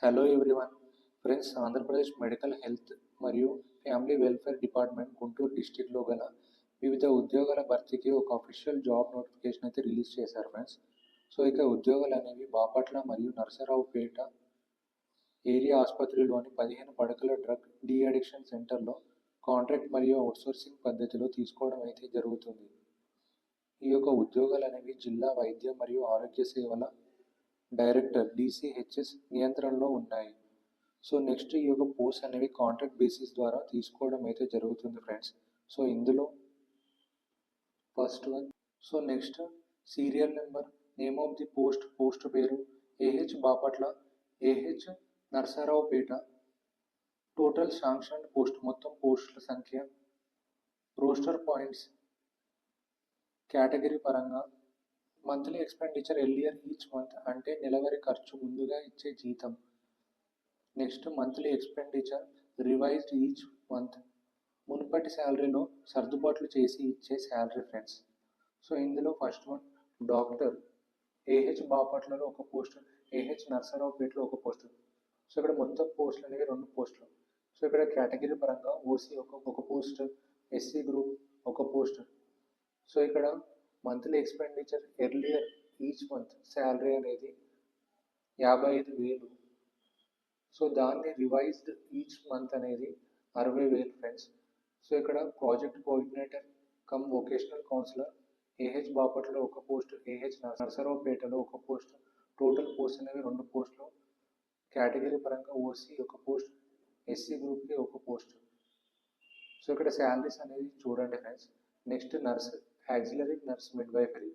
Hello everyone friends, Andhra Pradesh medical health మరియు family welfare department Guntur డిస్టిక్లో గల వివిధ ఉద్యోగాల భర్తీకి ఒక అఫీషియల్ జాబ్ నోటిఫికేషన్ అయితే రిలీజ్ చేశారు ఫ్రెండ్స్. ఇక ఉద్యోగాలు అనేవి బాపట్ల మరియు నరసరావుపేట ఏరియా ఆసుపత్రిలోని 15 పడకల డ్రగ్ డీ అడిక్షన్ సెంటర్లో కాంట్రాక్ట్ మరియు అవుట్సోర్సింగ్ పద్ధతిలో తీసుకోవడం అయితే జరుగుతుంది. ఈ యొక్క ఉద్యోగాలు అనేవి జిల్లా వైద్య మరియు ఆరోగ్య సేవల డైరెక్టర్ DCHS నియంత్రణలో ఉన్నాయి. నెక్స్ట్ ఈ యొక్క పోస్ట్ అనేవి కాంట్రాక్ట్ బేసిస్ ద్వారా తీసుకోవడం అయితే జరుగుతుంది ఫ్రెండ్స్. ఇందులో first one. Next serial number, name of the post పేరు AH Bapatla, AH Narasaraopet. Total sanction post, మొత్తం పోస్టుల సంఖ్య. రోస్టర్ పాయింట్స్ కేటగిరీ పరంగా monthly expenditure earlier each month, అంటే నెలవారీ ఖర్చు ముందుగా ఇచ్చే జీతం. Next monthly expenditure revised each month, మునుపటి శాలరీలో సర్దుబాట్లు చేసి ఇచ్చే శాలరీ ఫ్రెండ్స్. ఇందులో ఫస్ట్ వన్ డాక్టర్, AH బాపట్లలో ఒక పోస్ట్, AH నర్సరావుపేటలో ఒక పోస్ట్. ఇక్కడ మొత్తం పోస్టులు అనేవి 2 పోస్టులు. ఇక్కడ కేటగిరీ పరంగా OC ఒక పోస్ట్, SC గ్రూప్ ఒక పోస్ట్. ఇక్కడ monthly expenditure earlier each month salary అనేది 55,000. దాన్ని రివైజ్డ్ ఈచ్ మంత్ అనేది 60,000 ఫ్రెండ్స్. ఇక్కడ project coordinator cum vocational counsellor AH బాపట్లలో ఒక పోస్ట్, AH నరసరావుపేటలో ఒక పోస్ట్. టోటల్ పోస్ట్ అనేవి 2 పోస్టులు. కేటగిరీ పరంగా OC ఒక పోస్ట్, SC గ్రూప్కి ఒక పోస్ట్. ఇక్కడ శాలరీస్ అనేవి చూడండి friends. Next nurse, auxiliary nurse midwifery,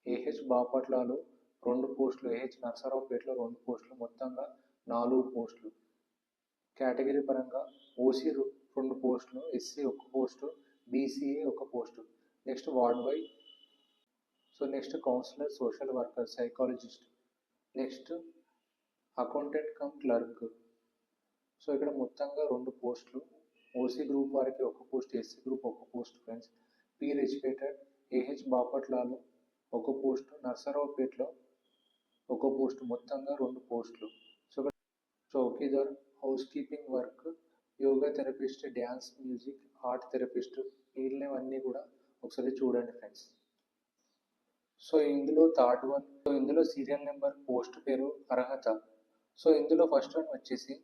AH బాపట్లలో 2 పోస్టులు, AH నరసరావుపేటలో 2 పోస్టులు, మొత్తంగా 4 పోస్టులు. కేటగిరీ పరంగా OC 2 పోస్టులు, SC ఒక పోస్టు, BCA ఒక post. Next ward boy. Next counsellor, social worker, psychologist. Next accountant cum clerk. ఇక్కడ మొత్తంగా 2 పోస్టులు. OC గ్రూప్ వారికి ఒక పోస్ట్, SC గ్రూప్ ఒక post friends. Peer educated, AH బాపట్లలో ఒక పోస్టు, నర్సరావుపేటలో ఒక పోస్టు, మొత్తంగా 2 పోస్టులు. Chowkidar, house keeping work, yoga therapist, dance, music, art therapist, మిగిలినవన్నీ కూడా ఒకసారి చూడండి ఫ్రెండ్స్. ఇందులో థర్డ్ వన్. ఇందులో సీరియల్ నెంబర్, పోస్ట్ పేరు, అర్హత. ఇందులో ఫస్ట్ వన్ వచ్చేసి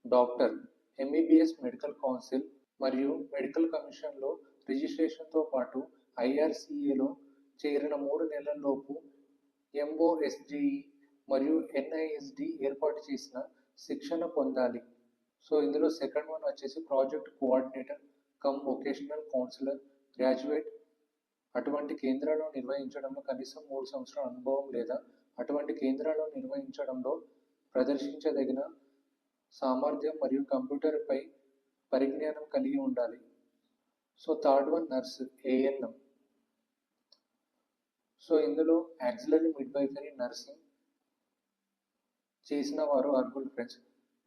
డాక్టర్, MBBS మెడికల్ కౌన్సిల్ మరియు మెడికల్ కమిషన్లో రిజిస్ట్రేషన్తో పాటు IRCAలో చేరిన 3 నెలల్లోపు MOSGE మరియు NISD ఏర్పాటు చేసిన శిక్షణ పొందాలి. ఇందులో సెకండ్ వన్ వచ్చేసి project coordinator cum vocational counsellor graduate. అటువంటి కేంద్రాలను నిర్వహించడంలో కనీసం 3 సంవత్సరాల అనుభవం లేదా అటువంటి కేంద్రాలను నిర్వహించడంలో ప్రదర్శించదగిన సామర్థ్యం మరియు కంప్యూటర్పై పరిజ్ఞానం కలిగి ఉండాలి. Third one nurse, ANM. ఇందులో యాక్సిలరీ మిడ్వైఫరీ నర్సింగ్ చేసిన వారు అర్హులు ఫ్రెండ్స్.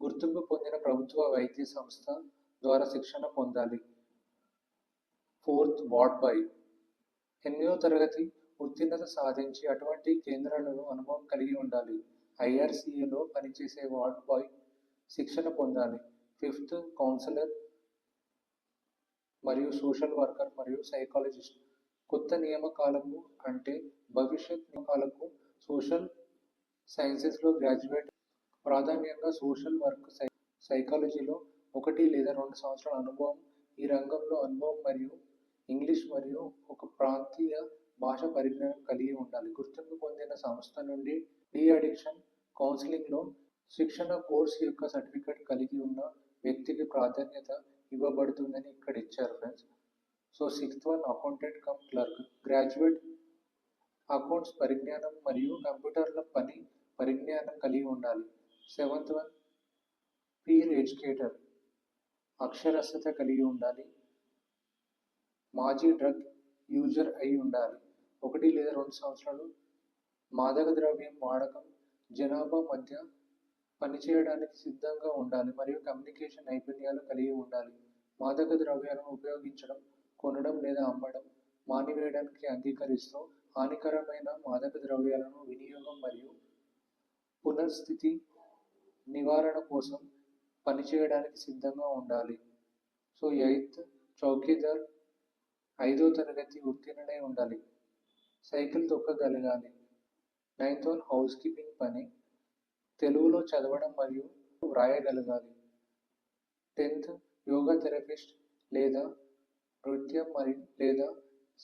గుర్తింపు పొందిన ప్రభుత్వ వైద్య సంస్థ ద్వారా శిక్షణ పొందాలి. ఫోర్త్ వార్డ్ బాయ్, 8వ తరగతి ఉత్తీర్ణత సాధించి అటువంటి కేంద్రాలలో అనుభవం కలిగి ఉండాలి. IRCAలో పనిచేసే వార్డ్ బాయ్ శిక్షణ పొందాలి. ఫిఫ్త్ కౌన్సిలర్ మరియు సోషల్ వర్కర్ మరియు సైకాలజిస్ట్. కొత్త నియామకాలకు అంటే భవిష్యత్ నియామకాలకు సోషల్ సైన్సెస్లో గ్రాడ్యుయేట్, ప్రాధాన్యంగా సోషల్ వర్క్, సైకాలజీలో 1 లేదా 2 సంవత్సరాల అనుభవం, ఈ రంగంలో అనుభవం మరియు ఇంగ్లీష్ మరియు ఒక ప్రాంతీయ భాష పరిజ్ఞానం కలిగి ఉండాలి. గుర్తింపు పొందిన సంస్థ నుండి డీ అడిక్షన్ కౌన్సిలింగ్లో శిక్షణ కోర్సు యొక్క సర్టిఫికేట్ కలిగి ఉన్న వ్యక్తికి ప్రాధాన్యత ఇవ్వబడుతుందని ఇక్కడ ఇచ్చారు friends. Sixth one accountant cum clerk, graduate accounts పరిజ్ఞానం మరియు కంప్యూటర్ల పని పరిజ్ఞానం కలిగి ఉండాలి. సెవెంత్ వన్ పీర్ ఎడ్యుకేటర్, అక్షరాస్యత కలిగి ఉండాలి. మాజీ డ్రగ్ యూజర్ అయి ఉండాలి. 1 లేదా 2 సంవత్సరాలు మాదక ద్రవ్యం వాడకం జనాభా మధ్య పనిచేయడానికి సిద్ధంగా ఉండాలి మరియు కమ్యూనికేషన్ నైపుణ్యాలు కలిగి ఉండాలి. మాదక ద్రవ్యాలను ఉపయోగించడం, కొనడం లేదా అమ్మడం మానివేయడానికి అంగీకరిస్తూ హానికరమైన మాదక ద్రవ్యాలను వినియోగం మరియు పునర్స్థితి నివారణ కోసం పనిచేయడానికి సిద్ధంగా ఉండాలి. సో 8th చౌకీదార్ 5వ తరగతి ఉత్తీర్ణుడై ఉండాలి. సైకిల్ తొక్కగలగాలి. 9th హౌస్ కీపింగ్ పని తెలుగులో చదవడం మరియు వ్రాయగలగాలి. 10th యోగా థెరపిస్ట్ లేదా నృత్యం లేదా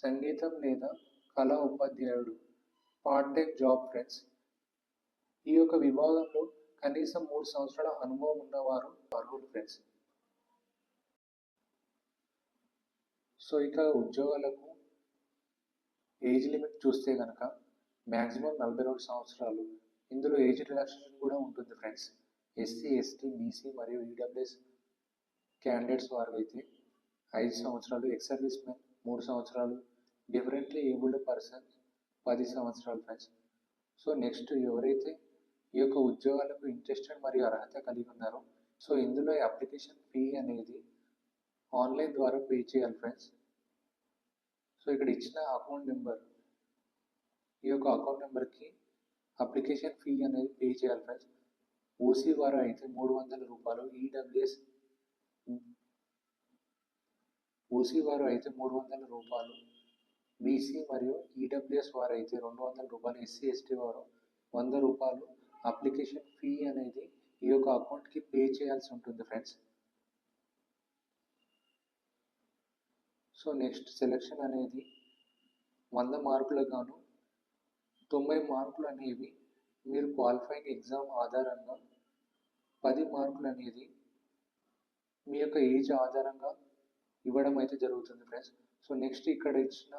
సంగీతం లేదా కళా ఉపాధ్యాయుడు. Part time job friends. ఈ యొక్క విభాగంలో కనీసం 3 సంవత్సరాల అనుభవం ఉన్నవారు అర్హులు ఫ్రెండ్స్. సో ఇక ఉద్యోగాలకు ఏజ్ లిమిట్ చూస్తే కనుక మ్యాక్సిమం 42 సంవత్సరాలు. ఇందులో ఏజ్ రిలాక్సేషన్ కూడా ఉంటుంది ఫ్రెండ్స్. ఎస్సీ, ఎస్టీ, బీసీ మరియు ఈడబ్ల్యూఎస్ క్యాండిడేట్స్ వారు అయితే 5 సంవత్సరాలు, ఎక్స్ సర్వీస్ మెన్ 3 సంవత్సరాలు, డిఫరెంట్లీ ఏబుల్డ్ పర్సన్ 10 సంవత్సరాలు ఫ్రెండ్స్. సో నెక్స్ట్ ఎవరైతే ఈ యొక్క ఉద్యోగాలకు ఇంట్రెస్టెడ్ మరియు అర్హత కలిగి ఉన్నారో సో ఇందులో అప్లికేషన్ ఫీ అనేది ఆన్లైన్ ద్వారా పే చేయాలి ఫ్రెండ్స్. సో ఇక్కడ ఇచ్చిన అకౌంట్ నెంబర్, ఈ యొక్క అకౌంట్ నెంబర్కి అప్లికేషన్ ఫీ అనేది పే చేయాలి ఫ్రెండ్స్. ఓసీ వారు అయితే 300 రూపాయలు, ఈడబ్ల్యూఎస్ ఓసీ వారు అయితే 300 రూపాయలు, బీసీ మరియు ఈడబ్ల్యూఎస్ వారు అయితే 200 రూపాయలు, ఎస్సీ ఎస్టీ వారు 100 రూపాయలు అప్లికేషన్ ఫీ అనేది ఈ యొక్క అకౌంట్కి పే చేయాల్సి ఉంటుంది ఫ్రెండ్స్. సో నెక్స్ట్ సెలెక్షన్ అనేది 100 మార్కులకు గాను 90 మార్కులు అనేవి మీరు క్వాలిఫైయింగ్ ఎగ్జామ్ ఆధారంగా, 10 మార్కులు అనేది మీ యొక్క ఏజ్ ఆధారంగా ఇవ్వడం అయితే జరుగుతుంది ఫ్రెండ్స్. సో నెక్స్ట్ ఇక్కడ ఇచ్చిన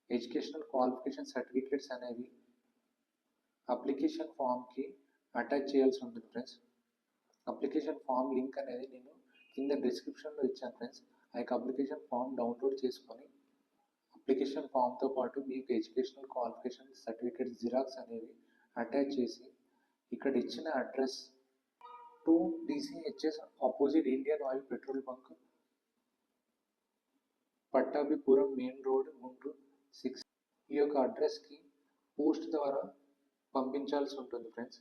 ఎడ్యుకేషనల్ క్వాలిఫికేషన్ సర్టిఫికేట్స్ అనేవి అప్లికేషన్ ఫామ్కి అటాచ్ చేయాల్సి ఉంటుంది ఫ్రెండ్స్. అప్లికేషన్ ఫామ్ లింక్ అనేది నేను కింద డిస్క్రిప్షన్లో ఇచ్చాను ఫ్రెండ్స్. ఆ యొక్క అప్లికేషన్ ఫామ్ డౌన్లోడ్ చేసుకొని అప్లికేషన్ ఫామ్తో పాటు మీకు ఎడ్యుకేషనల్ క్వాలిఫికేషన్ సర్టిఫికేట్ జిరాక్స్ అనేవి అటాచ్ చేసి ఇక్కడ ఇచ్చిన address 2 DCHS opposite Indian oil petrol bunk, Pattabhipuram main road, Guntur 6 ఈ యొక్క అడ్రస్కి పోస్ట్ ద్వారా పంపించాల్సి ఉంటుంది ఫ్రెండ్స్.